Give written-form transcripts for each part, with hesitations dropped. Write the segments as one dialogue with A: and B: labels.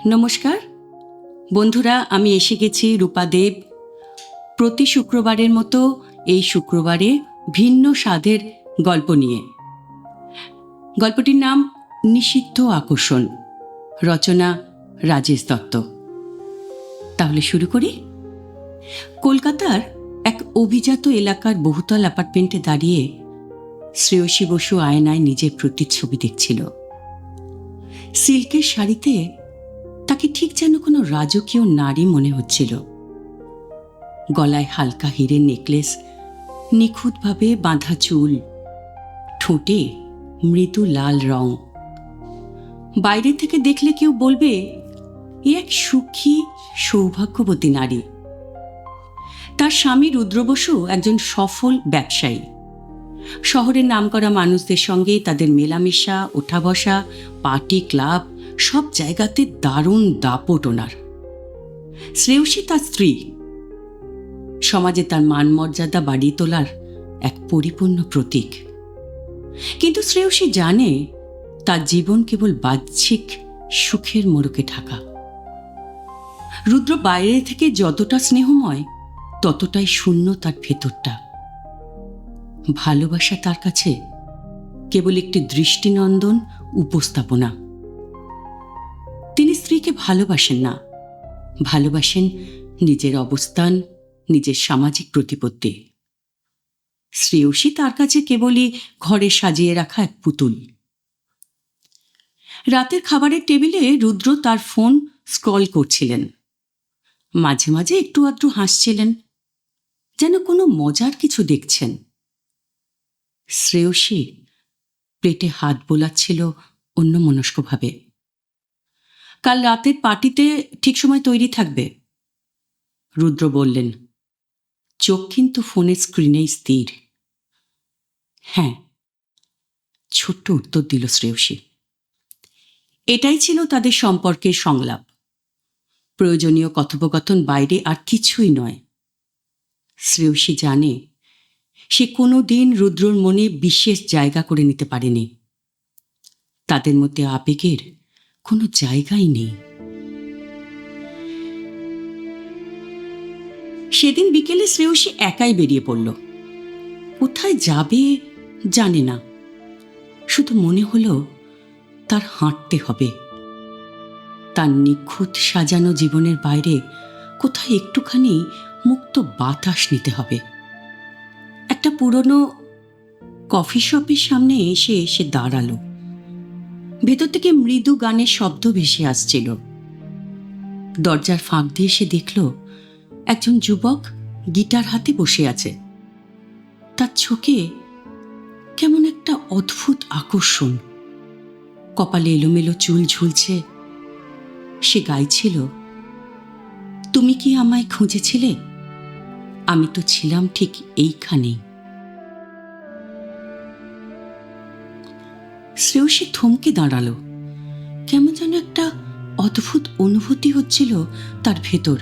A: নমস্কার বন্ধুরা, আমি এসে গেছি রূপাদেব। প্রতি শুক্রবারের মতো এই শুক্রবারে ভিন্ন স্বাদের গল্প নিয়ে। গল্পটির নাম নিষিদ্ধ আকর্ষণ, রচনা রাজেশ দত্ত। তাহলে শুরু করি। কলকাতার এক অভিজাত এলাকার বহুতল অ্যাপার্টমেন্টে দাঁড়িয়ে শ্রেয়সী বসু আয়নায় নিজের প্রতিচ্ছবি দেখছিল। সিল্কের শাড়িতে তাকে ঠিক যেন কোনো রাজকীয় নারী মনে হচ্ছিল। গলায় হালকা হীরের নেকলেস, নিখুঁতভাবে বাঁধা চুল, ঠোঁটে মৃদু লাল রং। বাইরে থেকে দেখলে কেউ বলবে এ এক সুখী সৌভাগ্যবতী নারী। তার স্বামী রুদ্র বসু একজন সফল ব্যবসায়ী। শহরের নামকরা মানুষদের সঙ্গে তাদের মেলামেশা, ওঠা বসা, পার্টি, ক্লাব সব জায়গাতে দারুণ দাপট ওনার। শ্রেয়সী তার স্ত্রী, সমাজে তার মান মর্যাদা বাড়িয়ে তোলার এক পরিপূর্ণ প্রতীক। কিন্তু শ্রেয়সী জানে তার জীবন কেবল বাহ্যিক সুখের মোড়কে ঢাকা। রুদ্র বাইরে থেকে যতটা স্নেহময়, ততটাই শূন্য তার ভেতরটা। ভালোবাসা তার কাছে কেবল একটি দৃষ্টিনন্দন উপস্থাপনা। তিনি স্ত্রীকে ভালোবাসেন না, ভালোবাসেন নিজের অবস্থান, নিজের সামাজিক প্রতিপত্তি। শ্রেয়সী তার কাছে কেবলই ঘরে সাজিয়ে রাখা এক পুতুল। রাতের খাবারের টেবিলে রুদ্র তার ফোন স্ক্রল করছিলেন। মাঝে মাঝে একটু আধটু হাসছিলেন, যেন কোনো মজার কিছু দেখছেন। শ্রেয়সী প্লেটে হাত বোলাচ্ছিল অন্যমনস্কভাবে। কাল রাতের পার্টিতে ঠিক সময় তৈরি থাকবে, রুদ্র বললেন। চোখ কিন্তু ফোনের স্ক্রিনেই স্থির। হ্যাঁ, ছোট্ট উত্তর দিল শ্রেয়সী। এটাই ছিল তাদের সম্পর্কের সংলাপ। প্রয়োজনীয় কথোপকথন বাইরে আর কিছুই নয়। শ্রেয়সী জানে সে কোনো দিন রুদ্রর মনে বিশেষ জায়গা করে নিতে পারেনি। তাদের মধ্যে আবেগের কোনো জায়গাই নেই। সেদিন বিকেলে শ্রেয়সী একাই বেরিয়ে পড়ল। কোথায় যাবে জানে না, শুধু মনে হলো তার হাঁটতে হবে। তার নিখুঁত সাজানো জীবনের বাইরে কোথায় একটুখানি মুক্ত বাতাস নিতে হবে। একটা পুরনো কফি শপের সামনে এসে সে দাঁড়ালো। ভেতর থেকে মৃদু গানের শব্দ ভেসে আসছিল। দরজার ফাঁক দিয়ে সে দেখল একজন যুবক গিটার হাতে বসে আছে। তার চোখে কেমন একটা অদ্ভুত আকর্ষণ। কপালে এলোমেলো চুল ঝুলছে। সে গাইছিল, তুমি কি আমায় খুঁজেছিলে, আমি তো ছিলাম ঠিক এইখানেই। শ্রেয়সী থমকে দাঁড়ালো। কেমন যেন একটা অদ্ভুত অনুভূতি হচ্ছিল তার ভেতর।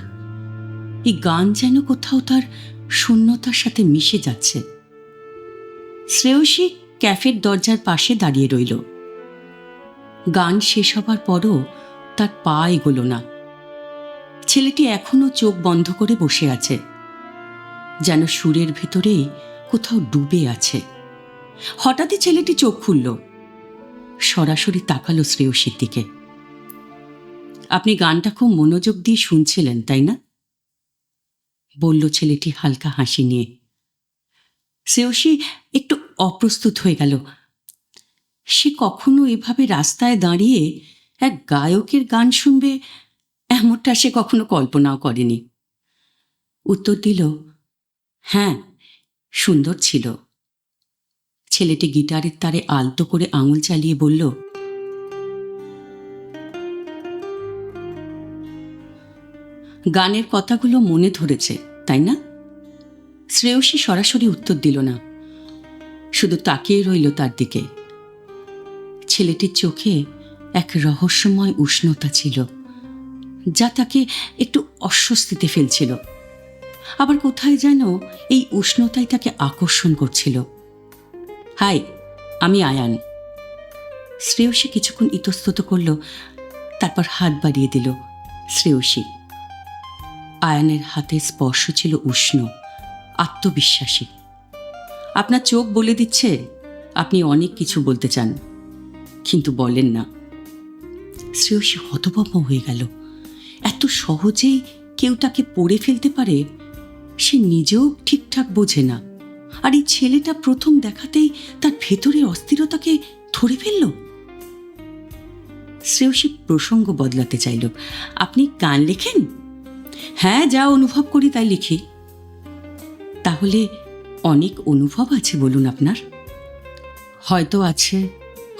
A: এই গান যেন কোথাও তার শূন্যতার সাথে মিশে যাচ্ছে। শ্রেয়সী ক্যাফের দরজার পাশে দাঁড়িয়ে রইল। গান শেষ হবার পরও তার পা এগোলো না। ছেলেটি এখনো চোখ বন্ধ করে বসে আছে, যেন সুরের ভেতরেই কোথাও ডুবে আছে। হঠাৎই ছেলেটি চোখ খুলল, সরাসরি তাকালো শ্রেয়সীর দিকে। আপনি গানটা খুব মনোযোগ দিয়ে শুনছিলেন, তাই না? বলল ছেলেটি হালকা হাসি নিয়ে। শ্রেয়সী একটু অপ্রস্তুত হয়ে গেল। সে কখনো এভাবে রাস্তায় দাঁড়িয়ে এক গায়কের গান শুনবে এমনটা সে কখনো কল্পনাও করেনি। উত্তর দিল, হ্যাঁ, সুন্দর ছিল। ছেলেটি গিটারের তারে আলতো করে আঙুল চালিয়ে বলল, গানের কথাগুলো মনে ধরেছে, তাই না? শ্রেয়সী সরাসরি উত্তর দিল না, শুধু তাকিয়ে রইল তার দিকে। ছেলেটির চোখে এক রহস্যময় উষ্ণতা ছিল, যা তাকে একটু অস্বস্তিতে ফেলছিল। আবার কোথায় যেন এই উষ্ণতাই তাকে আকর্ষণ করছিল। হাই, আমি আয়ান। শ্রেয়সী কিছুক্ষণ ইতস্তত করল, তা তারপর হাত বাড়িয়ে দিল শ্রেয়সী। আয়ানের হাতের স্পর্শ ছিল উষ্ণ, আত্মবিশ্বাসী। আপনার চোখ বলে দিচ্ছে আপনি অনেক কিছু বলতে চান, কিন্তু বলেন না। শ্রেয়সী হতভম্ব হয়ে গেল। এত সহজেই কেউ তাকে পড়ে ফেলতে পারে সে নিজেও ঠিকঠাক বোঝে না, আর এই ছেলেটা প্রথম দেখাতেই তার ভেতরের অস্থিরতাকে ধরে ফেলল। শ্রেয়সী প্রসঙ্গ বদলাতে চাইল। আপনি গান লেখেন? হ্যাঁ, যা অনুভব করি তাই লিখি। তাহলে অনেক অনুভব আছে বলুন আপনার। হয়তো আছে,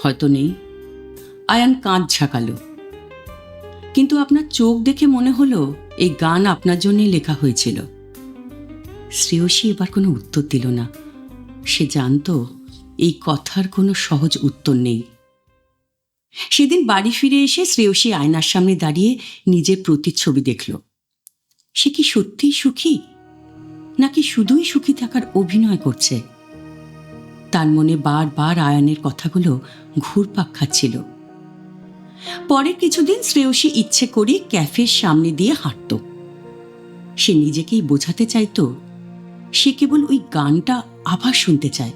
A: হয়তো নেই। আয়ান কাঁধ ঝাঁকালো। কিন্তু আপনার চোখ দেখে মনে হলো এই গান আপনার জন্যই লেখা হয়েছিল। শ্রেয়সী এবার কোনো উত্তর দিল না। সে জানত এই কথার কোনো সহজ উত্তর নেই। সেদিন বাড়ি ফিরে এসে শ্রেয়সী আয়নার সামনে দাঁড়িয়ে নিজের প্রতিচ্ছবি দেখল। সে কি সত্যিই সুখী, নাকি শুধুই সুখী থাকার অভিনয় করছে? তার মনে বারবার আয়ানের কথাগুলো ঘুরপাক খাচ্ছিল। পরের কিছুদিন শ্রেয়সী ইচ্ছে করে ক্যাফের সামনে দিয়ে হাঁটত। সে নিজেকেই বোঝাতে চাইতো সে কেবল ওই গানটা আবার শুনতে চায়,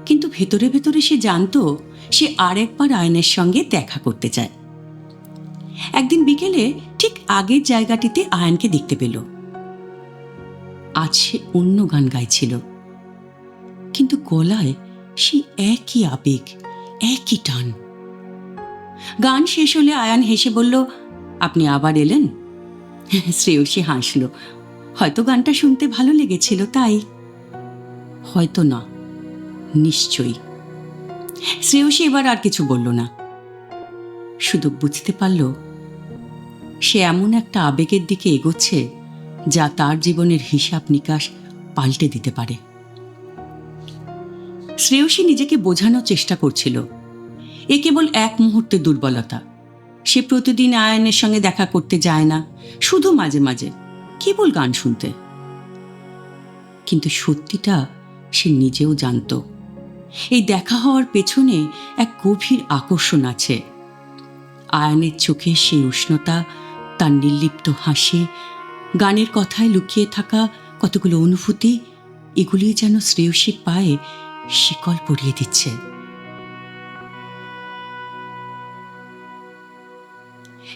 A: কিন্তু ভেতরে ভেতরে সে জানতো সে আরেকবার আয়নের সঙ্গে দেখা করতে চায়। একদিন বিকেলে ঠিক আগের জায়গাটিতে আয়নকে দেখতে পেল। আজ সে অন্য গান গাইছিল, কিন্তু গলায় সেই একই আবেগ, একই টান। গান শেষ হলে আয়ান হেসে বলল, আপনি আবার এলেন? শ্রেয়সী হাসল। হয়তো গানটা শুনতে ভালো লেগেছিল তাই। হয়তো না, নিশ্চয়ই। শ্রেয়সী এবার আর কিছু বলল না, শুধু বুঝতে পারল সে এমন একটা আবেগের দিকে এগোচ্ছে যা তার জীবনের হিসাব নিকাশ পাল্টে দিতে পারে। শ্রেয়সী নিজেকে বোঝানোর চেষ্টা করছিল এ কেবল এক মুহূর্তের দুর্বলতা। সে প্রতিদিন আয়নের সঙ্গে দেখা করতে যায় না, শুধু মাঝে মাঝে, কেবল গান শুনতে। কিন্তু সত্যিটা সে নিজেও জানত, এই দেখা হওয়ার পেছনে এক গভীর আকর্ষণ আছে। আয়নের চোখে সেই উষ্ণতা, তার নির্লিপ্ত হাসি, গানের কথায় লুকিয়ে থাকা কতগুলো অনুভূতি, এগুলি যেন শ্রেয়সীর পায়ে শিকল পরিয়ে দিচ্ছে।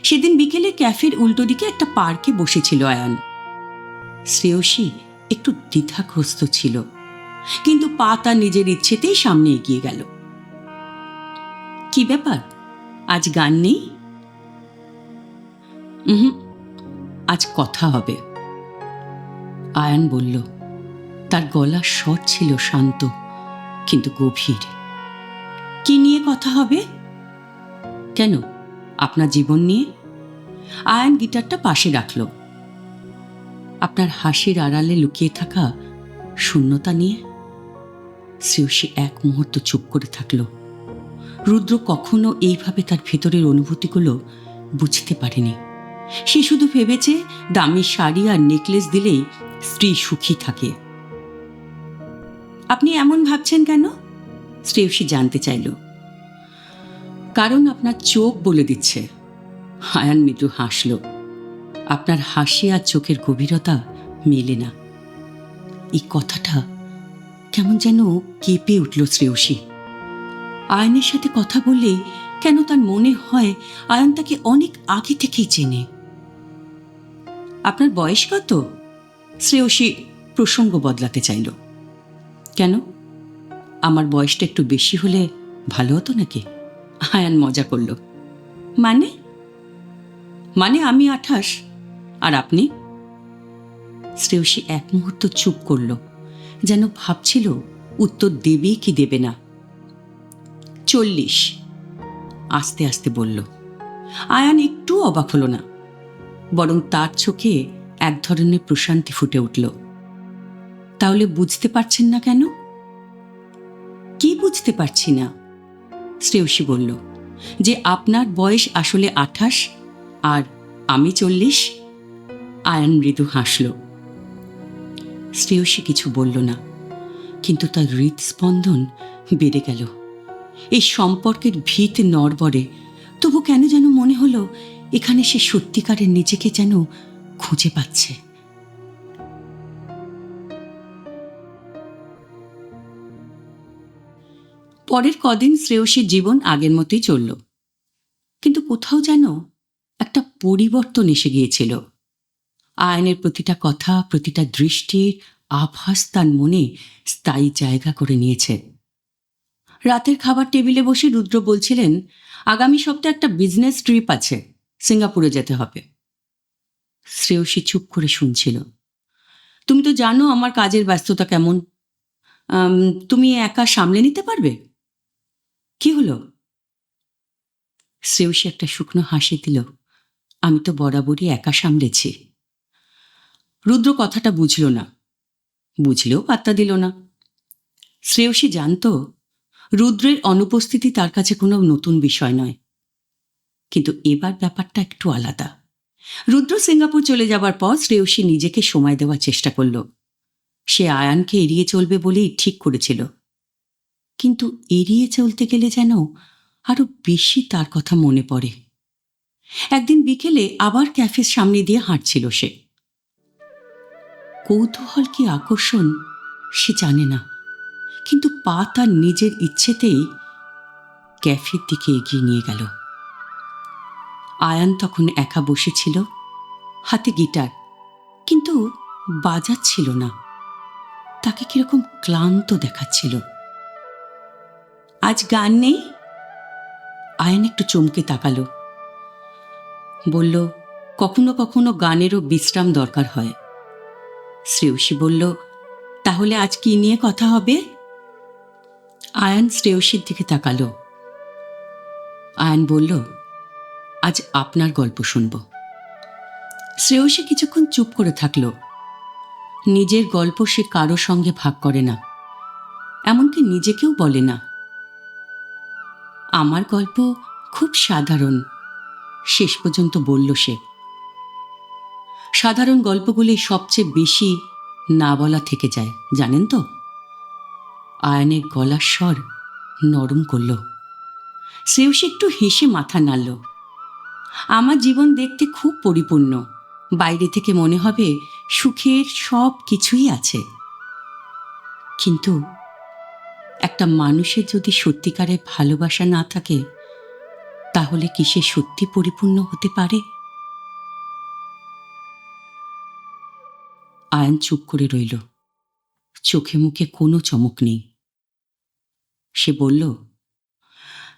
A: সেদিন বিকেলে ক্যাফের উল্টো দিকে একটা পার্কে বসেছিল আয়ান। শ্রেয়সী একটু দ্বিধাগ্রস্ত ছিল, কিন্তু পা তার নিজের ইচ্ছেতেই সামনে এগিয়ে গেল। কি ব্যাপার, আজ গান নেই? আজ কথা হবে, আয়ান বলল। তার গলার স্বর ছিল শান্ত কিন্তু গভীর। কি নিয়ে কথা হবে? কেন, আপনার জীবন নিয়ে? আয়ান গিটারটা পাশে রাখল। আপনার হাসির আড়ালে লুকিয়ে থাকা শূন্যতা নিয়ে। শ্রেয়সী এক মুহূর্ত চুপ করে থাকল। রুদ্র কখনো এইভাবে তার ভেতরের অনুভূতিগুলো বুঝতে পারেনি। সে শুধু ভেবেছে দামি শাড়ি আর নেকলেস দিলেই স্ত্রী সুখী থাকে। আপনি এমন ভাবছেন কেন? শ্রেয়সী জানতে চাইল। কারণ আপনার চোখ বলে দিচ্ছে। আয়ান মৃদু হাসল। আপনার হাসি আর চোখের গভীরতা মেলে না। এই কথাটা কেমন যেন কেঁপে উঠল শ্রেয়সী। আয়নের সাথে কথা বললে কেন তার মনে হয় আয়ন তাকে অনেক আগে থেকেই চেনে। আপনার বয়স কত? শ্রেয়সী প্রসঙ্গ বদলাতে চাইল। কেন, আমার বয়সটা একটু বেশি হলে ভালো হতো নাকি? আয়ান মজা করল। মানে? আমি 28 আর আপনি? শ্রেয়সী এক মুহূর্ত চুপ করল, যেন ভাবছিল উত্তর দেবে কি দেবে না। 40, আস্তে আস্তে বলল। আয়ান একটু অবাক হল না, বরং তার চোখে এক ধরনের প্রশান্তি ফুটে উঠল। তাহলে বুঝতে পারছেন না কেন? কি বুঝতে পারছি না? শ্রেয়সী বলল, যে আপনার বয়স আসলে 28 আর আমি 40। আয়ান মৃদু হাসল। শ্রেয়সী কিছু বলল না, কিন্তু তার হৃদস্পন্দন বেড়ে গেল। এই সম্পর্কের ভিত নড়বড়ে, তবু কেন যেন মনে হলো এখানে সে সত্যিকারের নিজেকে যেন খুঁজে পাচ্ছে। পরের কদিন শ্রেয়সীর জীবন আগের মতোই চলল, কিন্তু কোথাও যেন একটা পরিবর্তন এসে গিয়েছিল। আয়নের প্রতিটা কথা, প্রতিটা দৃষ্টির আভাস তার মনে স্থায়ী জায়গা করে নিয়েছে। রাতের খাবার টেবিলে বসে রুদ্র বলছিলেন, আগামী সপ্তাহে একটা বিজনেস ট্রিপ আছে, সিঙ্গাপুরে যেতে হবে। শ্রেয়সী চুপ করে শুনছিল। তুমি তো জানো আমার কাজের ব্যস্ততা কেমন, তুমি একা সামলে নিতে পারবে? কি হলো? শ্রেয়সী একটা শুকনো হাসি দিল। আমি তো বরাবরই একা সামলেছি। রুদ্র কথাটা বুঝল না, বুঝলেও পাত্তা দিল না। শ্রেয়সী জানত রুদ্রের অনুপস্থিতি তার কাছে কোনো নতুন বিষয় নয়, কিন্তু এবার ব্যাপারটা একটু আলাদা। রুদ্র সিঙ্গাপুর চলে যাবার পর শ্রেয়সী নিজেকে সময় দেওয়ার চেষ্টা করল। সে আয়ানকে এড়িয়ে চলবে বলেই ঠিক করেছিল, কিন্তু এড়িয়ে চলতে গেলে যেন আরো বেশি তার কথা মনে পড়ে। একদিন বিকেলে আবার ক্যাফের সামনে দিয়ে হাঁটছিল সে। কৌতূহল কি আকর্ষণ সে জানে না, কিন্তু পা তার নিজের ইচ্ছেতেই ক্যাফের দিকে এগিয়ে নিয়ে গেল। আয়ান তখন একা বসেছিল, হাতে গিটার, কিন্তু বাজাচ্ছিল না। তাকে কিরকম ক্লান্ত দেখাচ্ছিল। আজ গান নেই? আয়ান একটু চমকে তাকালো। বলল, কখনো কখনো গানেরও বিশ্রাম দরকার হয়। শ্রেয়সী বলল, তাহলে আজ কি নিয়ে কথা হবে? আয়ান শ্রেয়সীর দিকে তাকালো। আয়ান বলল, আজ আপনার গল্প শুনব। শ্রেয়সী কিছুক্ষণ চুপ করে থাকল। নিজের গল্প সে কারো সঙ্গে ভাগ করে না, এমনকি নিজেকেও বলে না। আমার গল্প খুব সাধারণ, শেষ পর্যন্ত বলল সে। সাধারণ গল্পগুলি সবচেয়ে বেশি না বলা থেকে যায়, জানেন তো? আয়ানের গলার স্বর নরম করল। শ্রেয়সী একটু হেসে মাথা নাড়ল। আমার জীবন দেখতে খুব পরিপূর্ণ, বাইরে থেকে মনে হবে সুখের সব কিছুই আছে, কিন্তু একটা মানুষের যদি সত্যিকারের ভালোবাসা না থাকে, তাহলে কি সে সত্যি পরিপূর্ণ হতে পারে? আয়ান চুপ করে রইল, চোখে মুখে কোনো চমক নেই। সে বলল,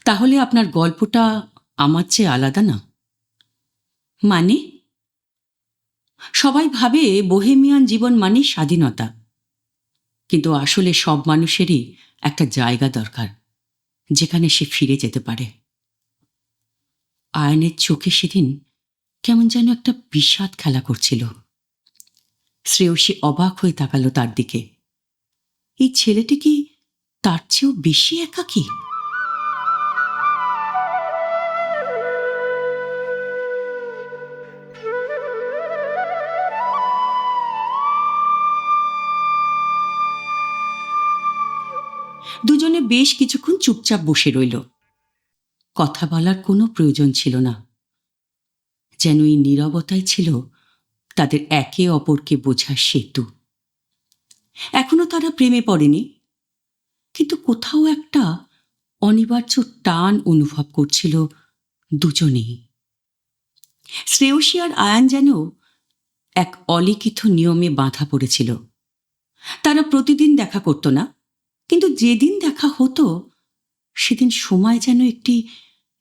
A: তাহলে আপনার গল্পটা আমার চেয়ে আলাদা না? মানে? সবাই ভাবে বোহেমিয়ান জীবন মানে স্বাধীনতা, কিন্তু আসলে সব মানুষেরই একটা জায়গা দরকার যেখানে সে ফিরে যেতে পারে। আয়নের চোখে সেদিন কেমন যেন একটা বিষাদ খেলা করছিল। শ্রেয়সী অবাক হয়ে তাকালো তার দিকে। এই ছেলেটি কি তার চেয়েও বেশি একাকী? দুজনে বেশ কিছুক্ষণ চুপচাপ বসে রইল। কথা বলার কোনো প্রয়োজন ছিল না, যেন এই নীরবতাই ছিল তাদের একে অপরকে বোঝার সেতু। এখনো তারা প্রেমে পড়েনি, কিন্তু কোথাও একটা অনিবার্য টান অনুভব করছিল দুজনেই। শ্রেয়সী আর আয়ান যেন এক অলিখিত নিয়মে বাঁধা পড়েছিল। তারা প্রতিদিন দেখা করত না, কিন্তু যেদিন দেখা হতো সেদিন সময় যেন একটি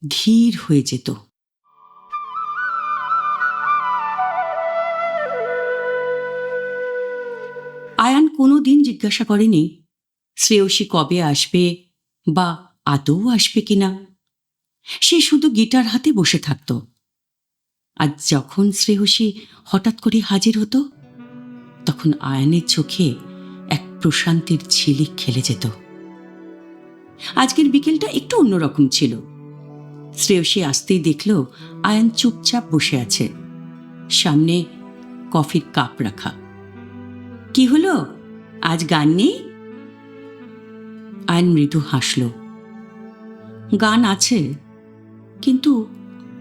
A: ধীর হয়ে যেত। আয়ান কোনো দিন জিজ্ঞাসা করেনি শ্রেয়সী কবে আসবে বা আদৌ আসবে কিনা। সে শুধু গিটার হাতে বসে থাকত। আর যখন শ্রেয়সী হঠাৎ করে হাজির হতো, তখন আয়ানের চোখে এক প্রশান্তির ঝিলিক খেলে যেত। আজকের বিকেলটা একটু অন্যরকম ছিল। শ্রেয়সী আসতেই দেখল আয়ান চুপচাপ বসে আছে, সামনে কফির কাপ রাখা। কি হলো, আজ গান নেই? আয়ান মৃদু হাসল। গান আছে, কিন্তু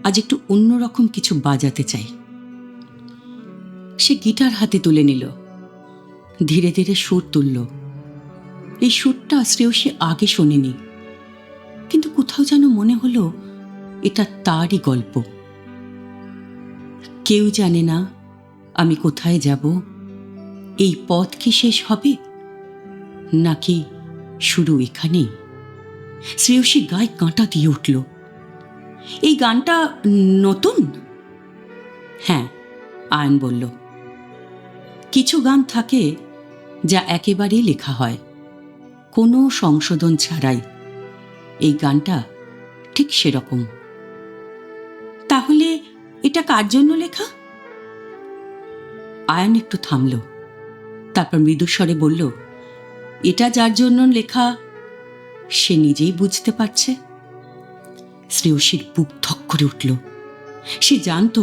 A: আজ একটু অন্যরকম কিছু বাজাতে চাই। সে গিটার হাতে তুলে নিল, ধীরে ধীরে সুর তুলল। এই সুরটা শ্রেয়সী আগে শোনেনি, কিন্তু কোথাও যেন মনে হলো এটা তারই গল্প। কেউ জানে না আমি কোথায় যাব, এই পথ কি শেষ হবে নাকি শুরু এখানেই। শ্রেয়সী গায়ে কাঁটা দিয়ে উঠল। এই গানটা নতুন? হ্যাঁ, আয়ন বলল। কিছু গান থাকে যা একেবারেই লেখা হয়, কোনো সংশোধন ছাড়াই। এই গানটা ঠিক সেরকম। তাহলে এটা কার জন্য লেখা? আয়ন একটু থামল, তারপর মৃদুস্বরে বলল, এটা যার জন্য লেখা সে নিজেই বুঝতে পারছে। শ্রেয়সীর বুক ধক করে উঠল। সে জানত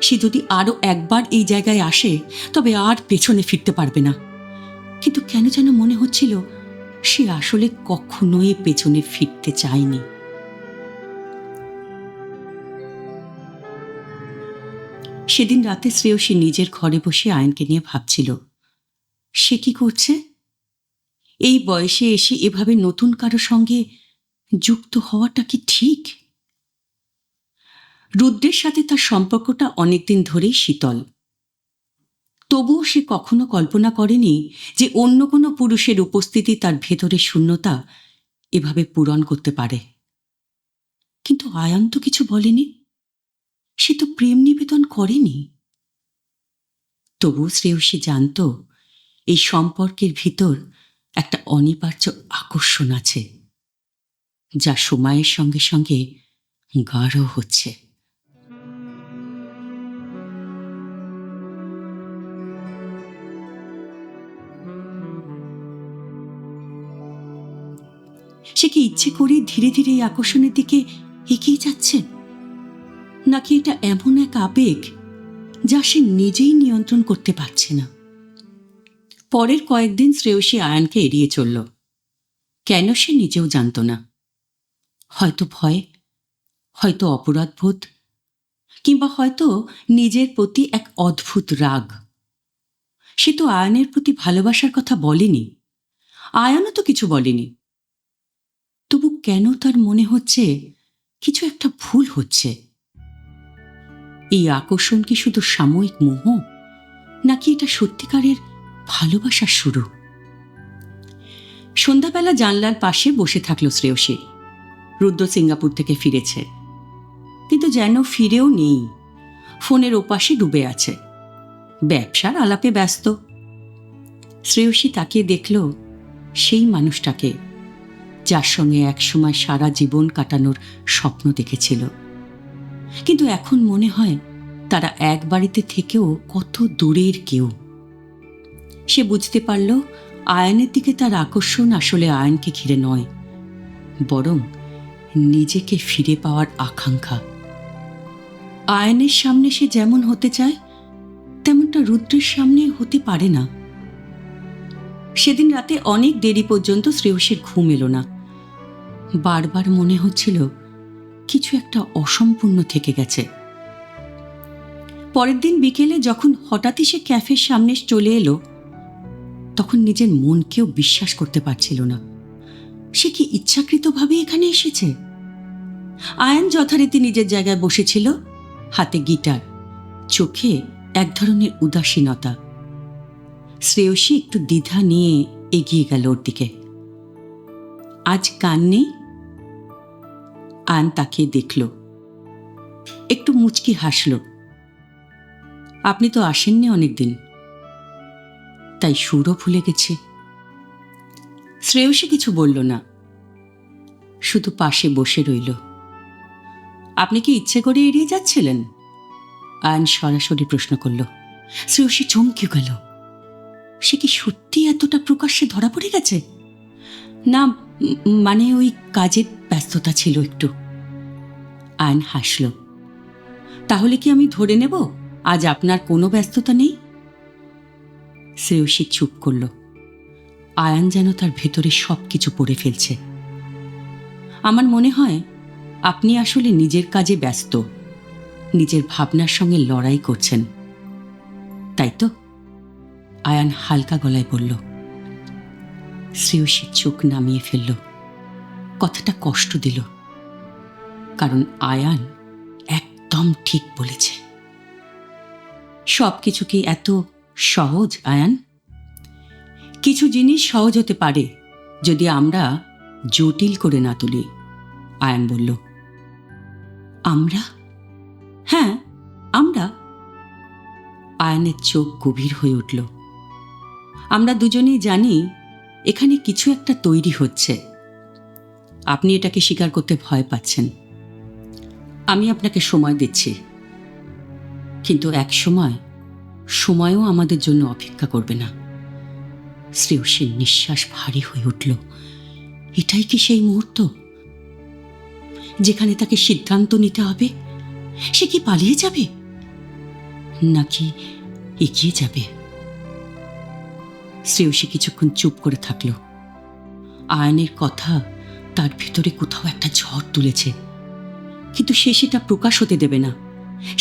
A: সে যদি আরো একবার এই জায়গায় আসে তবে আর পেছনে ফিরতে পারবে না, কিন্তু কেন যেন মনে হচ্ছিল সে আসলে কখনোই পেছনে ফিরতে চায়নি। সেদিন রাতে শ্রেয়সী নিজের ঘরে বসে আয়নকে নিয়ে ভাবছিল, সে কি করছে? এই বয়সে এসে এভাবে নতুন কারো সঙ্গে যুক্ত হওয়াটা কি ঠিক? রুদ্রের সাথে তার সম্পর্কটা অনেকদিন ধরেই শীতল। তবুও সে কখনো কল্পনা করেনি যে অন্য কোনো পুরুষের উপস্থিতি তার ভেতরের শূন্যতা এভাবে পূরণ করতে পারে। কিন্তু আয়ন তো কিছু বলেনি, সে তো প্রেম নিবেদন করেনি। তবু শ্রেয়সী জানত এই সম্পর্কের ভিতর একটা অনিবার্য আকর্ষণ আছে, যা সময়ের সঙ্গে সঙ্গে গাঢ় হচ্ছে। সে কি ইচ্ছে করে ধীরে ধীরে এই আকর্ষণের দিকে এগিয়ে যাচ্ছে, নাকি এটা এমন এক আবেগ যা সে নিজেই নিয়ন্ত্রণ করতে পারছে না? পরের কয়েকদিন শ্রেয়সী আয়নকে এড়িয়ে চলল। কেন সে নিজেও জানত না। হয়তো ভয়, হয়তো অপরাধবোধ, কিংবা হয়তো নিজের প্রতি এক অদ্ভুত রাগ। সে তো আয়নের প্রতি ভালোবাসার কথা বলেনি, আয়নও তো কিছু বলেনি। তবু কেন তার মনে হচ্ছে কিছু একটা ভুল হচ্ছে? এই আকর্ষণ কি শুধু সাময়িক মোহ, নাকি এটা সত্যিকারের ভালোবাসার শুরু? সন্ধ্যাবেলা জানলার পাশে বসে থাকল শ্রেয়সী। রুদ্র সিঙ্গাপুর থেকে ফিরেছে, কিন্তু যেন ফিরেও নেই, ফোনের ওপাশে ডুবে আছে, ব্যবসার আলাপে ব্যস্ত। শ্রেয়সী তাকিয়ে দেখল সেই মানুষটাকে যার সঙ্গে একসময় সারা জীবন কাটানোর স্বপ্ন দেখেছিল, কিন্তু এখন মনে হয় তারা এক বাড়িতে থেকেও কত দূরের কেউ। সে বুঝতে পারল আয়নের দিকে তার আকর্ষণ আসলে আয়নকে ঘিরে নয়, বরং নিজেকে ফিরে পাওয়ার আকাঙ্ক্ষা। আয়নের সামনে সে যেমন হতে চায় তেমনটা রুদ্রের সামনে হতে পারে না। সেদিন রাতে অনেক দেরি পর্যন্ত শ্রেয়সীর ঘুম এলো না। বারবার মনে হচ্ছিল কিছু একটা অসম্পূর্ণ থেকে গেছে। পরের দিন বিকেলে যখন হঠাৎই সে ক্যাফের সামনে চলে এলো, তখন নিজের মনকেও বিশ্বাস করতে পারছিল না। সে কি ইচ্ছাকৃতভাবে এখানে এসেছে? আয়ন যথারীতি নিজের জায়গায় বসেছিল, হাতে গিটার, চোখে এক ধরনের উদাসীনতা। শ্রেয়সী একটু দ্বিধা নিয়ে এগিয়ে গেল ওর দিকে। আজ গান নেই? আয়ন তাকিয়ে দেখল, একটু মুচকি হাসল। আপনি তো আসেননি অনেকদিন, তাই সুরও ভুলে গেছি। শ্রেয়সী কিছু বলল না, শুধু পাশে বসে রইল। আপনি কি ইচ্ছে করে এড়িয়ে যাচ্ছিলেন? আয়ন সরাসরি প্রশ্ন করল। শ্রেয়সী চমকে গেল। সে কি সত্যি এতটা প্রকাশ্যে ধরা পড়ে গেছে? না, মানে ওই কাজের ব্যস্ততা ছিল একটু। আয়ন হাসল। তাহলে কি আমি ধরে নেব আজ আপনার কোনো ব্যস্ততা নেই? শ্রেয়সী চুপ করল। আয়ন যেন তার ভেতরে সবকিছু পড়ে ফেলছে। আমার মনে হয় আপনি আসলে নিজের কাজে ব্যস্ত, নিজের ভাবনার সঙ্গে লড়াই করছেন, তাই তো? আয়ান হালকা গলায় বলল। শ্রেয়সী চোখ নামিয়ে ফেলল। কথাটা কষ্ট দিল, কারণ আয়ান একদম ঠিক বলেছে। সবকিছু কি এত সহজ আয়ান? কিছু জিনিস সহজ হতে পারে যদি আমরা জটিল করে না তুলি, আয়ান বলল। আমরা? হ্যাঁ, আমরা। আয়ানের চোখ গভীর হয়ে উঠল। আমরা দুজনেই জানি এখানে কিছু একটা তৈরি হচ্ছে। আপনি এটাকে স্বীকার করতে ভয় পাচ্ছেন। আমি আপনাকে সময় দিচ্ছি, কিন্তু এক সময়ও আমাদের জন্য অপেক্ষা করবে না। শ্রেয়সীর নিঃশ্বাস ভারী হয়ে উঠল। এটাই কি সেই মুহূর্ত যেখানে তাকে সিদ্ধান্ত নিতে হবে? সে কি পালিয়ে যাবে নাকি এগিয়ে যাবে? শ্রেয়সী কিছুক্ষণ চুপ করে থাকল। আয়নের কথা তার ভিতরে কোথাও একটা ঝড় তুলেছে, কিন্তু সে সেটা প্রকাশ হতে দেবে না।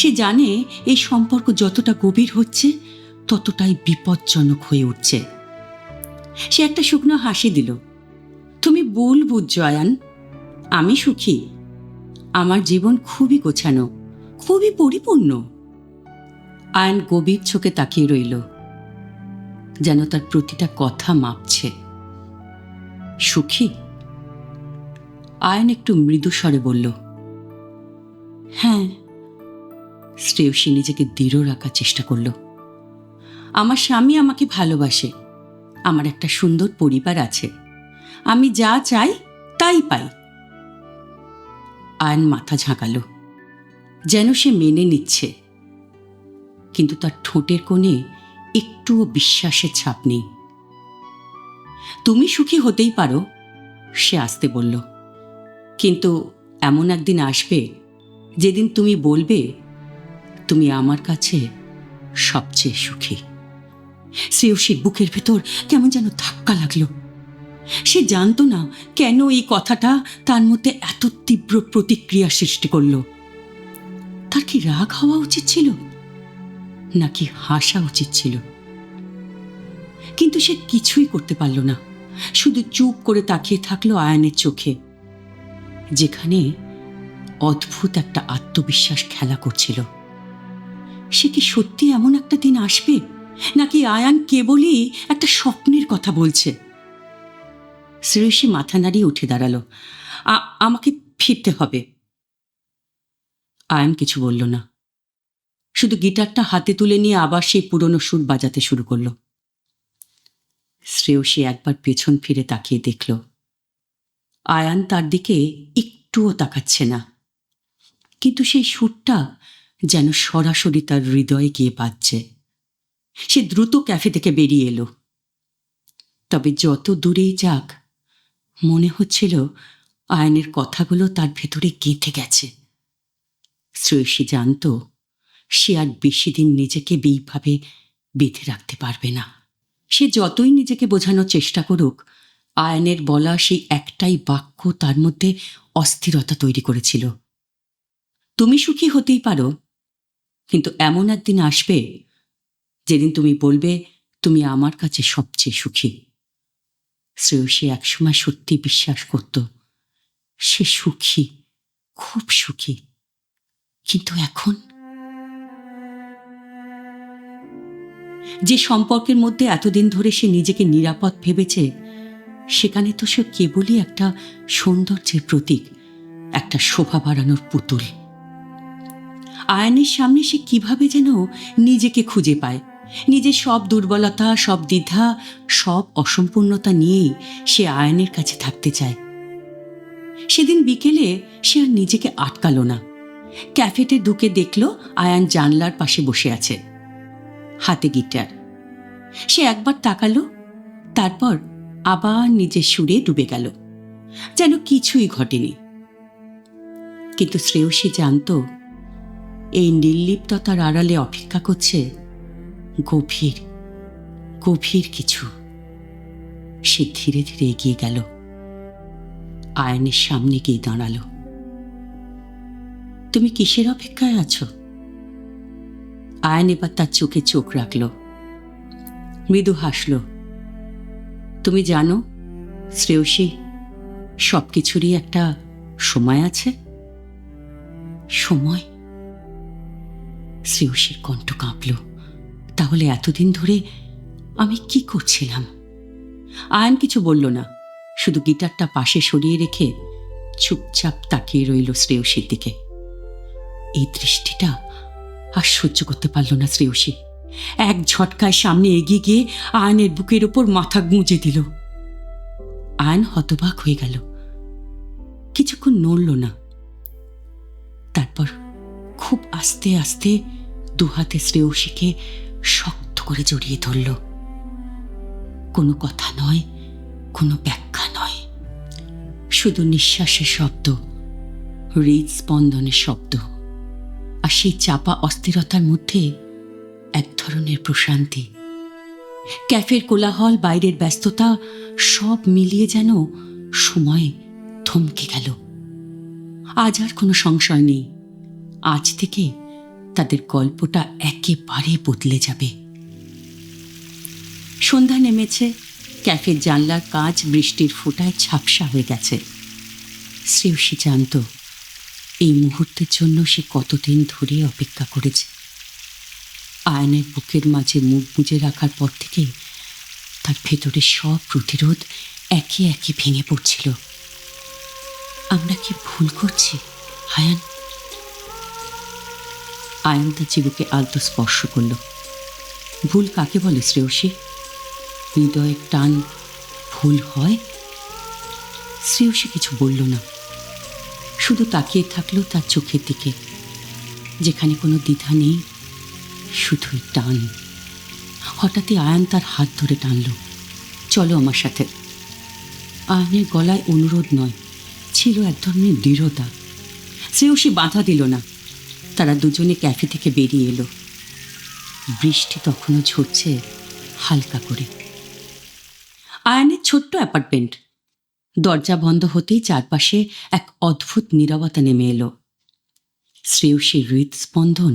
A: সে জানে এই সম্পর্ক যতটা গভীর হচ্ছে ততটাই বিপজ্জনক হয়ে উঠছে। সে একটা শুকনো হাসি দিল। তুমি ভুল বুঝছো আয়ান, আমি সুখী। আমার জীবন খুবই গোছানো, খুবই পরিপূর্ণ। আয়ান গভীর চোখে তাকিয়ে রইল, যেন তার প্রতিটা কথা মাপছে। সুখী? আয়ান একটু মৃদু স্বরে বলল। হ্যাঁ। শ্রেয়সী নিজেকে দৃঢ় রাখার চেষ্টা করল। আমার স্বামী আমাকে ভালোবাসে, আমার একটা সুন্দর পরিবার আছে, আমি যা চাই তাই পাই। আয়ান মাথা ঝাঁকালো, যেন সে মেনে নিচ্ছে, কিন্তু তার ঠোঁটের কোণে একটুও বিশ্বাসের ছাপ নেই। তুমি সুখী হতেই পারো, সে আস্তে বলল, কিন্তু এমন একদিন আসবে যেদিন তুমি বলবে তুমি আমার কাছে সবচেয়ে সুখী। শ্রেয়সীর বুকের ভেতর কেমন যেন ধাক্কা লাগলো। সে জানতো না কেন এই কথাটা তার মধ্যে এত তীব্র প্রতিক্রিয়া সৃষ্টি করল। তার কি রাগ হওয়া উচিত ছিল নাকি হাসা উচিত ছিল? কিন্তু সে কিছুই করতে পারল না, শুধু চুপ করে তাকিয়ে থাকলো আয়ানের চোখে, যেখানে অদ্ভুত একটা আত্মবিশ্বাস খেলা করছিল। সে কি সত্যি এমন একটা দিন আসবে, নাকি আয়ান কেবলই একটা স্বপ্নের কথা বলছে? শ্রেয়সী মাথা নাড়িয়ে উঠে দাঁড়ালো। আমাকে ফিরতে হবে। আয়ান কিছু বলল না, শুধু গিটারটা হাতে তুলে নিয়ে আবার সেই পুরনো সুর বাজাতে শুরু করল। শ্রেয়সী একবার পেছন ফিরে তাকিয়ে দেখল আয়ান তার দিকে একটুও তাকাচ্ছে না, কিন্তু সেই সুরটা যেন সরাসরি তার হৃদয়ে গিয়ে বাজছে। সে দ্রুত ক্যাফে থেকে বেরিয়ে এলো। তবে যত দূরেই যাক, মনে হচ্ছিল আয়ানের কথাগুলো তার ভেতরে গেঁথে গেছে। শ্রেয়সী জানত সে আর বেশি দিন নিজেকে এইভাবে বেঁধে রাখতে পারবে না। সে যতই নিজেকে বোঝানোর চেষ্টা করুক, আয়ানের বলা সেই একটাই বাক্য তার মধ্যে অস্থিরতা তৈরি করেছিল। তুমি সুখী হতেই পারো, কিন্তু এমন একদিন আসবে যেদিন তুমি বলবে তুমি আমার কাছে সবচেয়ে সুখী। শ্রেয়সী একসময় সত্যি বিশ্বাস করত সে সুখী, খুব সুখী, কিন্তু এখন যে সম্পর্কের মধ্যে এতদিন ধরে সে নিজেকে নিরাপদ ভেবেছে, সেখানে তো সে কেবলই একটা সৌন্দর্যের প্রতীক, একটা শোভা বাড়ানোর পুতুল। আয়ানের সামনে সে কিভাবে যেন নিজেকে খুঁজে পায়। নিজের সব দুর্বলতা, সব দ্বিধা, সব অসম্পূর্ণতা নিয়েই সে আয়ানের কাছে থাকতে চায়। সেদিন বিকেলে সে আর নিজেকে আটকালো না। ক্যাফেতে ঢুকে দেখল আয়ান জানলার পাশে বসে আছে, হাতে গিটার। সে একবার তাকালো, তারপর আবার নিজের সুরে ডুবে গেল, যেন কিছুই ঘটেনি। কিন্তু শ্রেয়সী জানত এই নির্লিপ্ততার আড়ালে অপেক্ষা করছে গভীর গভীর কিছু। সে ধীরে ধীরে এগিয়ে গেল, আয়নের সামনে গিয়ে দাঁড়ালো। তুমি কিসের অপেক্ষায় আছো? আয়ন এবার তার চোখে চোখ রাখল, মৃদু হাসল। তুমি জানো শ্রেয়সী, সবকিছুরই একটা সময় আছে। সময়? শ্রেয়সীর কণ্ঠ কাঁপল। তাহলে এতদিন ধরে আমি কি করছিলাম? আয়ন কিছু বলল না, শুধু গিটারটা পাশে সরিয়ে রেখে চুপচাপ তাকিয়ে রইল শ্রেয়সীর দিকে। এই দৃষ্টিটা আর সহ্য করতে পারল না শ্রেয়সী। এক ঝটকায় সামনে এগিয়ে গিয়ে আয়নের বুকের ওপর মাথা গুঁজে দিল। আয়ন হতবাক হয়ে গেল, কিছুক্ষণ নড়ল না। তারপর খুব আস্তে আস্তে দুহাতে শ্রেয়সীকে শক্ত করে জড়িয়ে ধরল। কোনো কথা নয়, কোনো ব্যাখ্যা নয়, শুধু নিঃশ্বাসের শব্দ, হৃদস্পন্দনের শব্দ, আর সেই চাপা অস্থিরতার মধ্যে এক ধরনের প্রশান্তি। ক্যাফের কোলাহল, বাইরের ব্যস্ততা সব মিলিয়ে যেন সময় থমকে গেল। আজ আর কোনো সংশয় নেই, আজ থেকে তাদের গল্পটা একেবারে বদলে যাবে। সন্ধ্যা নেমেছে, ক্যাফের জানলার কাঁচ বৃষ্টির ফোঁটায় ঝাপসা হয়ে গেছে। শ্রেয়সী জানত এই মুহূর্তের জন্য সে কতদিন ধরে অপেক্ষা করেছে। আয়নের বুকের মাঝে মুখ গুঁজে রাখার পর থেকে তার ভেতরে সব প্রতিরোধ একে একে ভেঙে পড়ছিল। আমরা কি ভুল করছি আয়ান? আয়ন তার চিবুকে আলতো স্পর্শ করল। ভুল কাকে বলে শ্রেয়সী? হৃদয়ের টান ভুল হয়? শ্রেয়সী কিছু বলল না, শুধু তাকিয়ে থাকলো তার চোখের দিকে, যেখানে কোনো দ্বিধা নেই, শুধুই টান। হঠাৎই আয়ন তার হাত ধরে টানল। চলো আমার সাথে। আয়নের গলায় অনুরোধ নয়, ছিল এক ধরনের দৃঢ়তা। শ্রেয়সী বাধা দিল না। তারা দুজনে ক্যাফে থেকে বেরিয়ে এলো। বৃষ্টি তখনও ঝরছে হালকা করে। আয়নের ছোট্ট অ্যাপার্টমেন্ট। দরজা বন্ধ হতেই চারপাশে এক অদ্ভুত নীরবতা নেমে এলো। শ্রেয়সীর হৃদস্পন্দন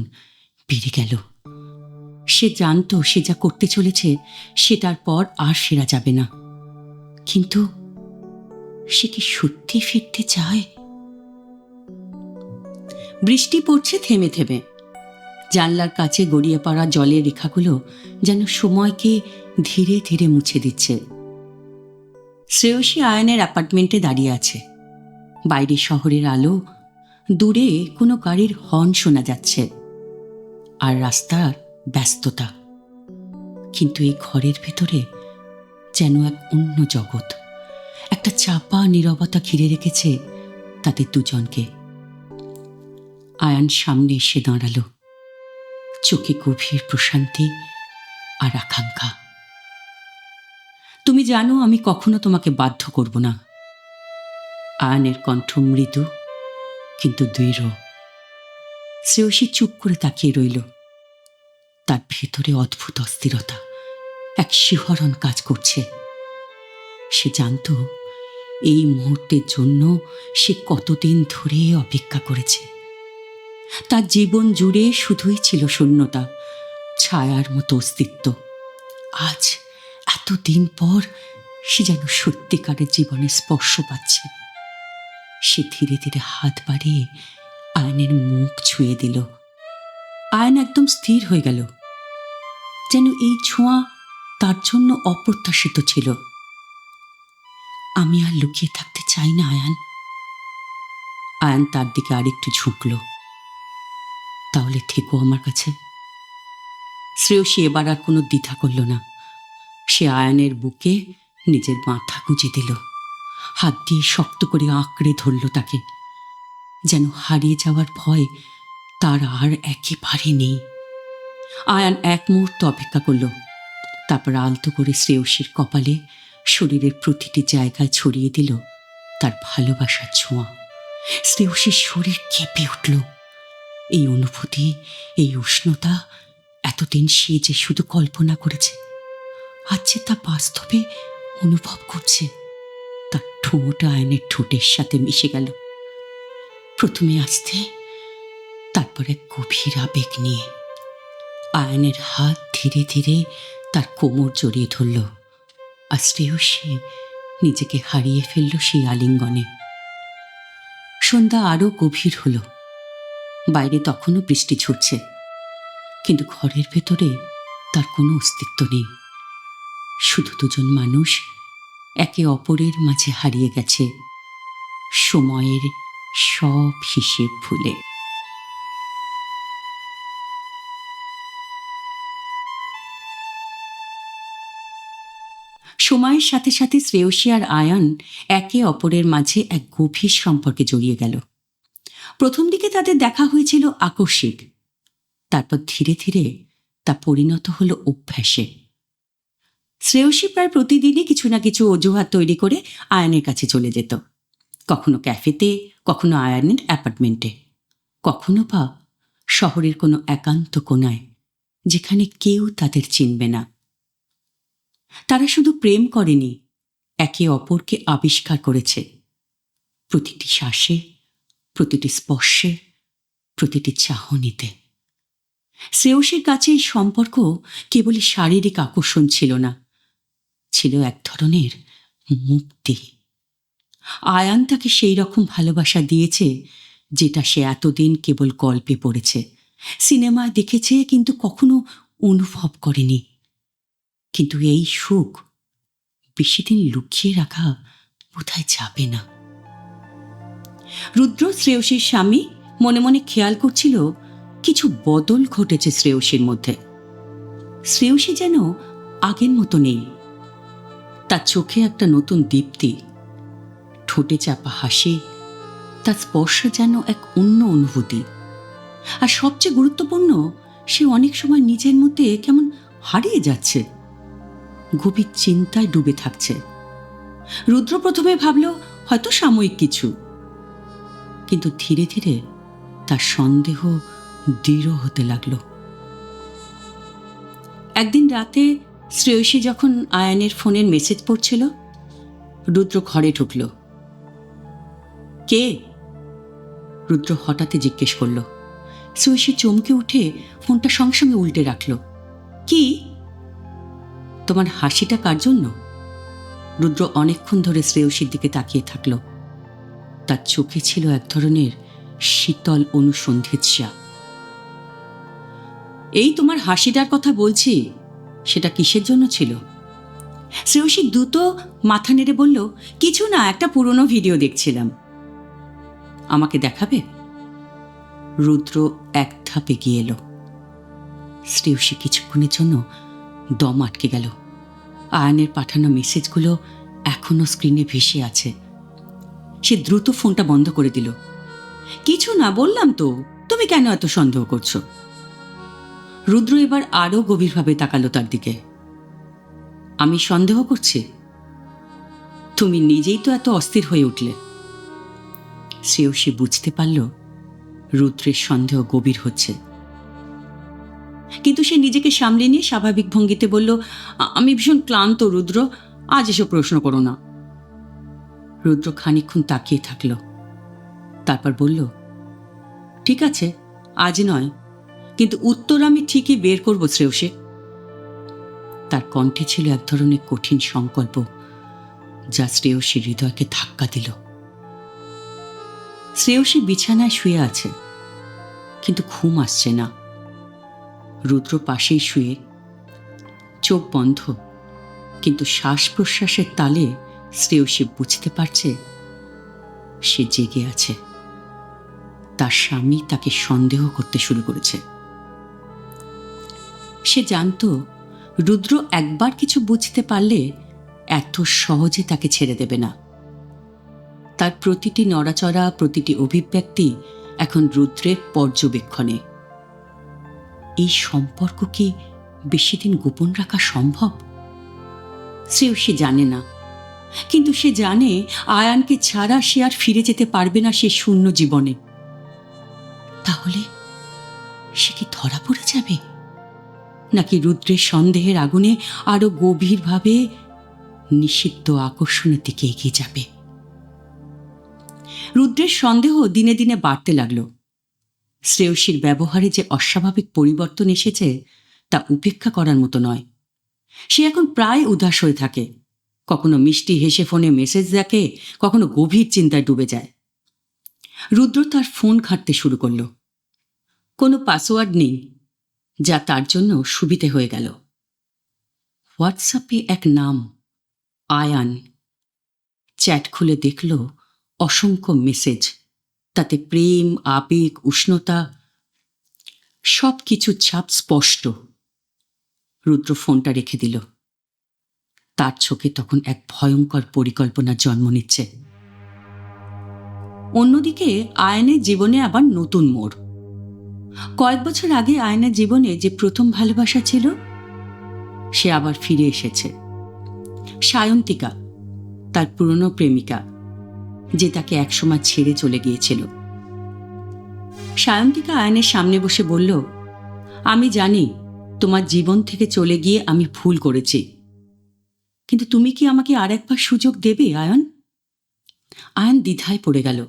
A: বেড়ে গেল। সে জানত সে যা করতে চলেছে সেটার পর আর ফেরা যাবে না। কিন্তু সে কি সত্যি ফিরতে চায়? বৃষ্টি পড়ছে থেমে থেমে। জানলার কাছে গড়িয়ে পড়া জলের রেখাগুলো যেন সময়কে ধীরে ধীরে মুছে দিচ্ছে। শ্রেয়সী আয়নের অ্যাপার্টমেন্টে দাঁড়িয়ে আছে। বাইরে শহরের আলো, দূরে কোনো গাড়ির হর্ন শোনা যাচ্ছে, আর রাস্তার ব্যস্ততা। কিন্তু এই ঘরের ভেতরে যেন এক অন্য জগৎ। একটা চাপা নীরবতা ঘিরে রেখেছে তাদের দুজনকে। আয়ান সামনে এসে দাঁড়ালো, চোখে গভীর প্রশান্তি আর আকাঙ্ক্ষা। তুমি জানো আমি কখনো তোমাকে বাধ্য করব না। আয়নের কণ্ঠ মৃদু কিন্তু দৃঢ়। শ্রেয়সী চুপ করে তাকিয়ে রইল। তার ভেতরে অদ্ভুত অস্থিরতা, এক শিহরণ কাজ করছে। সে জানত এই মুহূর্তের জন্য সে কতদিন ধরে অপেক্ষা করেছে। তার জীবন জুড়ে শুধুই ছিল শূন্যতা, ছায়ার মতো অস্তিত্ব। আজ এতদিন পর সে যেন সত্যিকারের জীবনে স্পর্শ পাচ্ছে। সে ধীরে ধীরে হাত বাড়িয়ে আয়নের মুখ ছুঁয়ে দিল। আয়ন একদম স্থির হয়ে গেল, যেন এই ছোঁয়া তার জন্য অপ্রত্যাশিত ছিল। আমি আর লুকিয়ে থাকতে চাই না আয়ান। আয়ান তার দিকে আরেকটু ঝুঁকল। তাহলে থেকো আমার কাছে। শ্রেয়সী এবার আর কোনো দ্বিধা করল না। সে আয়নের বুকে নিজের মাথা গুঁজে দিল, হাত দিয়ে শক্ত করে আঁকড়ে ধরল তাকে, যেন হারিয়ে যাওয়ার ভয় তার আর একেবারে নেই। আয়ান এক মুহূর্ত অপেক্ষা করল, তারপর আলতো করে শ্রেয়সীর কপালে শরীরের প্রতিটি জায়গায় ছড়িয়ে দিল তার ভালোবাসার ছোঁয়া। শ্রেয়সীর শরীর কেঁপে উঠল। এই অনুভূতি, এই উষ্ণতা এতদিন সে যে শুধু কল্পনা করেছে, আজ যে তা বাস্তবে অনুভব করছে। তার ঠোঁট আয়নের ঠোঁটের সাথে মিশে গেল। প্রথমে আস্তে, তারপর এক গভীর আবেগ নিয়ে আয়ানের হাত ধীরে ধীরে তার কোমর জড়িয়ে ধরল, আর শ্রেয়সী নিজেকে হারিয়ে ফেলল সেই আলিঙ্গনে। সন্ধ্যা আরো গভীর হল। বাইরে তখনও বৃষ্টি ঝরছে, কিন্তু ঘরের ভেতরে তার কোনো অস্তিত্ব নেই। শুধু দুজন মানুষ একে অপরের মাঝে হারিয়ে গেছে, সময়ের সব হিসেব ভুলে। সময়ের সাথে সাথে শ্রেয়সী আর আয়ান একে অপরের মাঝে এক গভীর সম্পর্কে জড়িয়ে গেল। প্রথম দিকে তাদের দেখা হয়েছিল আকস্মিক, তারপর ধীরে ধীরে তা পরিণত হল অভ্যাসে। শ্রেয়সী প্রায় প্রতিদিনই কিছু না কিছু অজুহাত তৈরি করে আয়ানের কাছে চলে যেত, কখনো ক্যাফেতে, কখনো আয়ানের অ্যাপার্টমেন্টে, কখনো বা শহরের কোনো একান্ত কোণায় যেখানে কেউ তাদের চিনবে না। তারা শুধু প্রেম করেনি, একে অপরকে আবিষ্কার করেছে। প্রতিটি শ্বাসে, প্রতিটি স্পর্শে, প্রতিটি চাহনিতে। শ্রেয়সীর কাছে এই সম্পর্ক কেবলই শারীরিক আকর্ষণ ছিল না, ছিল এক ধরনের মুক্তি। আয়ান তাকে সেই রকম ভালোবাসা দিয়েছে যেটা সে এতদিন কেবল গল্পে পড়েছে, সিনেমায় দেখেছে, কিন্তু কখনো অনুভব করেনি। কিন্তু এই সুখ বেশি দিন লুকিয়ে রাখা বোধহয় যাবে না। রুদ্র, শ্রেয়সীর স্বামী, মনে মনে খেয়াল করছিল কিছু বদল ঘটেছে শ্রেয়সীর মধ্যে। শ্রেয়সী যেন আগের মতো নেই। তার চোখে একটা নতুন দীপ্তি, ঠোঁটে চাপা হাসি, তার স্পর্শ যেন এক অন্য অনুভূতি। আর সবচেয়ে গুরুত্বপূর্ণ, সে অনেক সময় নিজের মধ্যে কেমন হারিয়ে যাচ্ছে, গভীর চিন্তায় ডুবে থাকছে। রুদ্র প্রথমে ভাবল হয়তো সাময়িক কিছু, কিন্তু ধীরে ধীরে তার সন্দেহ দৃঢ় হতে লাগল। একদিন রাতে শ্রেয়সী যখন আয়ানের ফোনের মেসেজ পড়ছিল, রুদ্র ঘরে ঢুকল। কে? রুদ্র হঠাৎই জিজ্ঞেস করল। শ্রেয়সী চমকে উঠে ফোনটা সঙ্গে সঙ্গে উল্টে রাখল। কি? তোমার হাসিটা কার জন্য? রুদ্র অনেকক্ষণ ধরে শ্রেয়সীর দিকে তাকিয়ে থাকল। তার চোখে ছিল এক ধরনের শীতল অনুসন্ধিৎসা। এই তোমার হাসিটার কথা বলছি, সেটা কিসের জন্য ছিল? শ্রেয়সী দ্রুত মাথা নেড়ে বলল, কিছু না, একটা পুরনো ভিডিও দেখছিলাম। আমাকে দেখাবে? রুদ্র এক ধাপ এগিয়ে এলো। শ্রেয়সী কিছুক্ষণের জন্য দম আটকে গেল। আয়ানের পাঠানো মেসেজগুলো এখনো স্ক্রিনে ভেসে আছে। সে দ্রুত ফোনটা বন্ধ করে দিল। কিছু না, বললাম তো, তুমি কেন এত সন্দেহ করছো? রুদ্র এবার আরো গভীরভাবে তাকালো তার দিকে। আমি সন্দেহ করছি? তুমি নিজেই তো এত অস্থির হয়ে উঠলে। শ্রেয়সী বুঝতে পারল রুদ্রের সন্দেহ গভীর হচ্ছে, কিন্তু সে নিজেকে সামলে নিয়ে স্বাভাবিক ভঙ্গিতে বলল, আমি ভীষণ ক্লান্ত রুদ্র, আজ এসব প্রশ্ন করো না। রুদ্র খানিকক্ষণ তাকিয়ে থাকল, তারপর বলল, ঠিক আছে, আজ নয়, কিন্তু উত্তর আমি ঠিকই বের করব শ্রেয়সী। তার কণ্ঠে ছিল এক ধরনের কঠিন সংকল্প, যা শ্রেয়সীর হৃদয়কে ধাক্কা দিল। শ্রেয়সী বিছানায় শুয়ে আছে, কিন্তু ঘুম আসছে না। রুদ্র পাশেই শুয়ে, চোখ বন্ধ, কিন্তু শ্বাস প্রশ্বাসের তালে শ্রেয়সী বুঝতে পারছে সে জেগে আছে। তার স্বামী তাকে সন্দেহ করতে শুরু করেছে। সে জানত রুদ্র একবার কিছু বুঝতে পারলে এত সহজে তাকে ছেড়ে দেবে না। তার প্রতিটি নড়াচড়া, প্রতিটি অভিব্যক্তি এখন রুদ্রের পর্যবেক্ষণে। এই সম্পর্ক কি বেশি দিন গোপন রাখা সম্ভব? শ্রেয়সী জানে না, কিন্তু সে জানে আয়ানকে ছাড়া সে আর ফিরে যেতে পারবে না সে শূন্য জীবনে। তাহলে সে কি ধরা পড়ে যাবে, নাকি রুদ্রের সন্দেহের আগুনে আরো গভীরভাবে নিষিদ্ধ আকর্ষণের দিকে এগিয়ে যাবে? রুদ্রের সন্দেহ দিনে দিনে বাড়তে লাগলো। শ্রেয়সীর ব্যবহারে যে অস্বাভাবিক পরিবর্তন এসেছে তা উপেক্ষা করার মতো নয়। সে এখন প্রায় উদাস হয়ে থাকে, কখনো মিষ্টি হেসে ফোনে মেসেজ দেখে, কখনো গভীর চিন্তায় ডুবে যায়। রুদ্র তার ফোন ঘাঁটতে শুরু করল। কোনো পাসওয়ার্ড নেই, যা তার জন্য সুবিধে হয়ে গেল। হোয়াটসঅ্যাপে এক নাম, আয়ান। চ্যাট খুলে দেখল অসংখ্য মেসেজ, তাতে প্রেম, আবেগ, উষ্ণতা, সব কিছুর ছাপ স্পষ্ট। রুদ্র ফোনটা রেখে দিল। তার চোখে তখন এক ভয়ঙ্কর পরিকল্পনার জন্ম নিচ্ছে। অন্যদিকে আয়নের জীবনে আবার নতুন মোড়। কয়েক বছর আগে আয়নের জীবনে যে প্রথম ভালোবাসা ছিল, সে আবার ফিরে এসেছে। সায়ন্তিকা, তার পুরনো প্রেমিকা, যে তাকে একসময় ছেড়ে চলে গিয়েছিল। সায়ন্তিকা আয়নের সামনে বসে বলল, আমি জানি তোমার জীবন থেকে চলে গিয়ে আমি ভুল করেছি, কিন্তু তুমি কি আমাকে আর একবার সুযোগ দেবে আয়ন? আয়ন দ্বিধায় পড়ে গেল।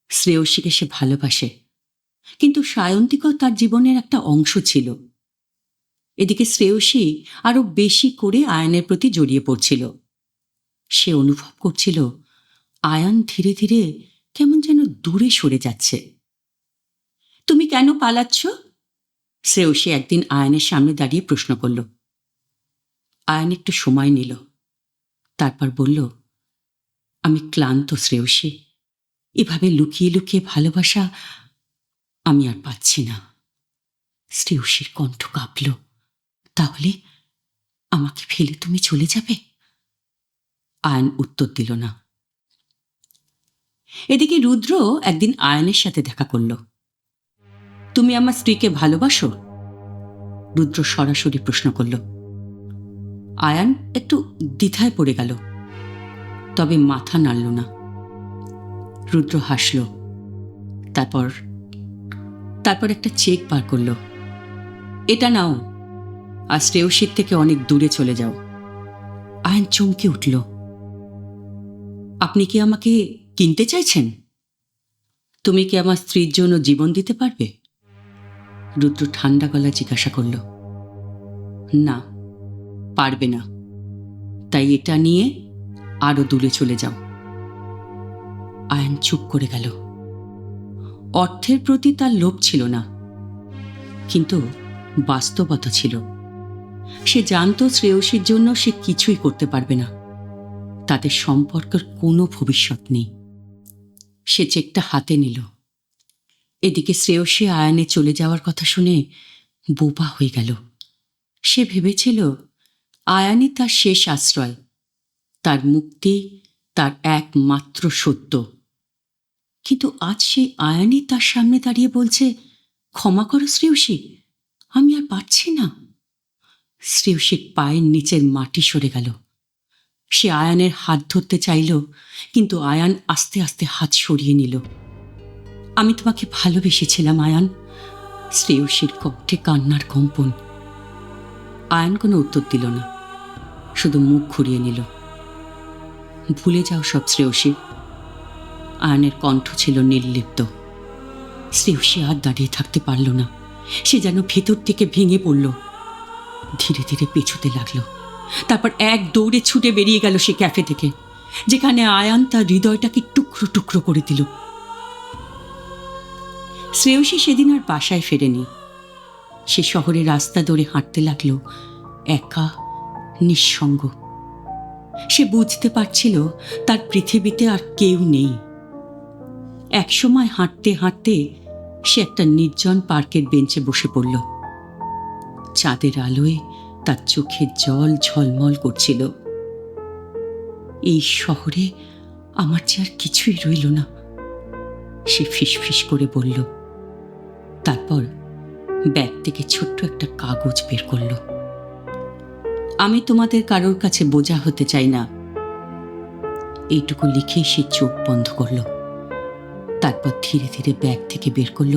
A: শ্রেয়সীকে সে ভালোবাসে, কিন্তু সায়ন্তিকাও তার জীবনের একটা অংশ ছিল। এদিকে শ্রেয়সী আরো বেশি করে আয়নের প্রতি জড়িয়ে পড়ছিল। সে অনুভব করছিল আয়ন ধীরে ধীরে কেমন যেন দূরে সরে যাচ্ছে। তুমি কেন পালাচ্ছ? শ্রেয়সী একদিন আয়নের সামনে দাঁড়িয়ে প্রশ্ন করল। আয়ন একটু সময় নিল, তারপর বলল, আমি ক্লান্ত শ্রেয়সী। এভাবে লুকিয়ে লুকিয়ে ভালোবাসা আমি আর পাচ্ছি না। শ্রেয়সীর কণ্ঠ কাঁপল। তাহলে আমাকে ফেলে তুমি চলে যাবে? আয়ন উত্তর দিল না। এদিকে রুদ্র একদিন আয়নের সাথে দেখা করল। তুমি আমার স্ত্রীকে ভালোবাসো? রুদ্র সরাসরি প্রশ্ন করল। আয়ন একটু দ্বিধায় পড়ে গেল, তবে মাথা নাড়ল না। রুদ্র হাসল। তারপর একটা চেক বার করল। এটা নাও, আর শ্রেয়সীর থেকে অনেক দূরে চলে যাও। আয়ন চমকে উঠল। আপনি কি আমাকে কিনতে চাইছেন? তুমি কি আমার স্ত্রীর জন্য জীবন দিতে পারবে? রুদ্র ঠান্ডা গলায় জিজ্ঞাসা করল। না, পারবে না। তাই এটা নিয়ে আরো দূরে চলে যাও। আয়ন চুপ করে গেল। অর্থের প্রতি তার লোভ ছিল না, কিন্তু বাস্তবতা ছিল। সে জানত শ্রেয়সীর জন্য সে কিছুই করতে পারবে না। তাদের সম্পর্কের কোনো ভবিষ্যৎ নেই। সে চেকটা হাতে নিল। এদিকে শ্রেয়সী আয়নে চলে যাওয়ার কথা শুনে বোবা হয়ে গেল। সে ভেবেছিল আয়ানই তার শেষ আশ্রয়, তার মুক্তি, তার একমাত্র সত্য। কিন্তু আজ সেই আয়ানই তার সামনে দাঁড়িয়ে বলছে, ক্ষমা করো শ্রেয়সী, আমি আর পারছি না। শ্রেয়সীর পায়ের নিচের মাটি সরে গেল। সে আয়ানের হাত ধরতে চাইল, কিন্তু আয়ান আস্তে আস্তে হাত সরিয়ে নিল। আমি তোমাকে ভালোবেসেছিলাম আয়ান। শ্রেয়সীর কণ্ঠে কান্নার কম্পন। আয়ান কোনো উত্তর দিল না, শুধু মুখ ঘুরিয়ে নিল। ভুলে যাও সব শ্রেয়সী। আয়ানের কণ্ঠ ছিল নির্লিপ্ত। শ্রেয়সী আর দাঁড়িয়ে থাকতে পারল না। সে যেন ভেতর থেকে ভেঙে পড়ল। ধীরে ধীরে পেছোতে লাগলো। তারপর এক দৌড়ে ছুটে বেরিয়ে গেল সে ক্যাফে থেকে, যেখানে আয়ান তার হৃদয়টাকে টুকরো টুকরো করে দিল। শ্রেয়সী সেদিন আর বাসায় ফেরেনি। সে শহরের রাস্তা ধরে হাঁটতে লাগলো, একা, নিঃসঙ্গ। সে বুঝতে পারছিল তার পৃথিবীতে আর কেউ নেই। একসময় হাঁটতে হাঁটতে সে একটা নির্জন পার্কের বেঞ্চে বসে পড়ল। চাঁদের আলোয় তার চোখের জল ঝলমল করছিল। এই শহরে আমার যে আর কিছুই রইল না, সে ফিসফিস করে বলল। তারপর ব্যাগ থেকে ছোট্ট একটা কাগজ বের করল। আমি তোমাদের কারোর কাছে বোঝা হতে চাই না, এইটুকু লিখেই সে চোখ বন্ধ করল। তারপর ধীরে ধীরে ব্যাগ থেকে বের করল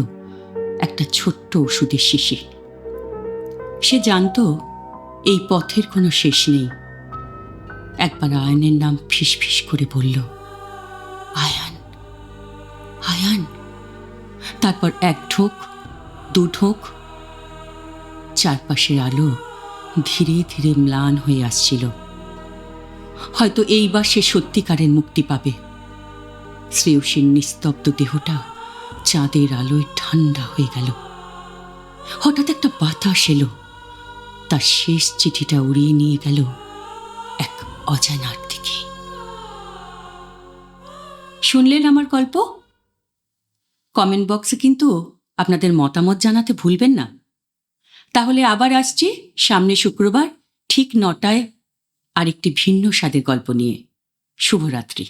A: একটা ছোট্ট ওষুধের শিশি। সে জানত এই পথের কোনো শেষ নেই। একবার আয়ানের নাম ফিসফিস করে বলল, আয়ান, আয়ান। তারপর 1 ঢোক, 2 ঢোক। চারপাশের আলো ধীরে ধীরে ম্লান হয়ে আসছিল। হয়তো এইবার সে সত্যিকারের মুক্তি পাবে। শ্রেয়সীর নিস্তব্ধ দেহটা চাঁদের আলোয় ঠান্ডা হয়ে গেল। হঠাৎ একটা বাতাস এলো, তার শেষ চিঠিটা উড়িয়ে নিয়ে গেল এক অজানার দিকে। শুনলেন আমার গল্প? কমেন্ট বক্সে কিন্তু আপনাদের মতামত জানাতে ভুলবেন না। তাহলে আবার আসছি সামনে শুক্রবার ঠিক 9টায় আরেকটি ভিন্ন স্বাদের গল্প নিয়ে। শুভরাত্রি।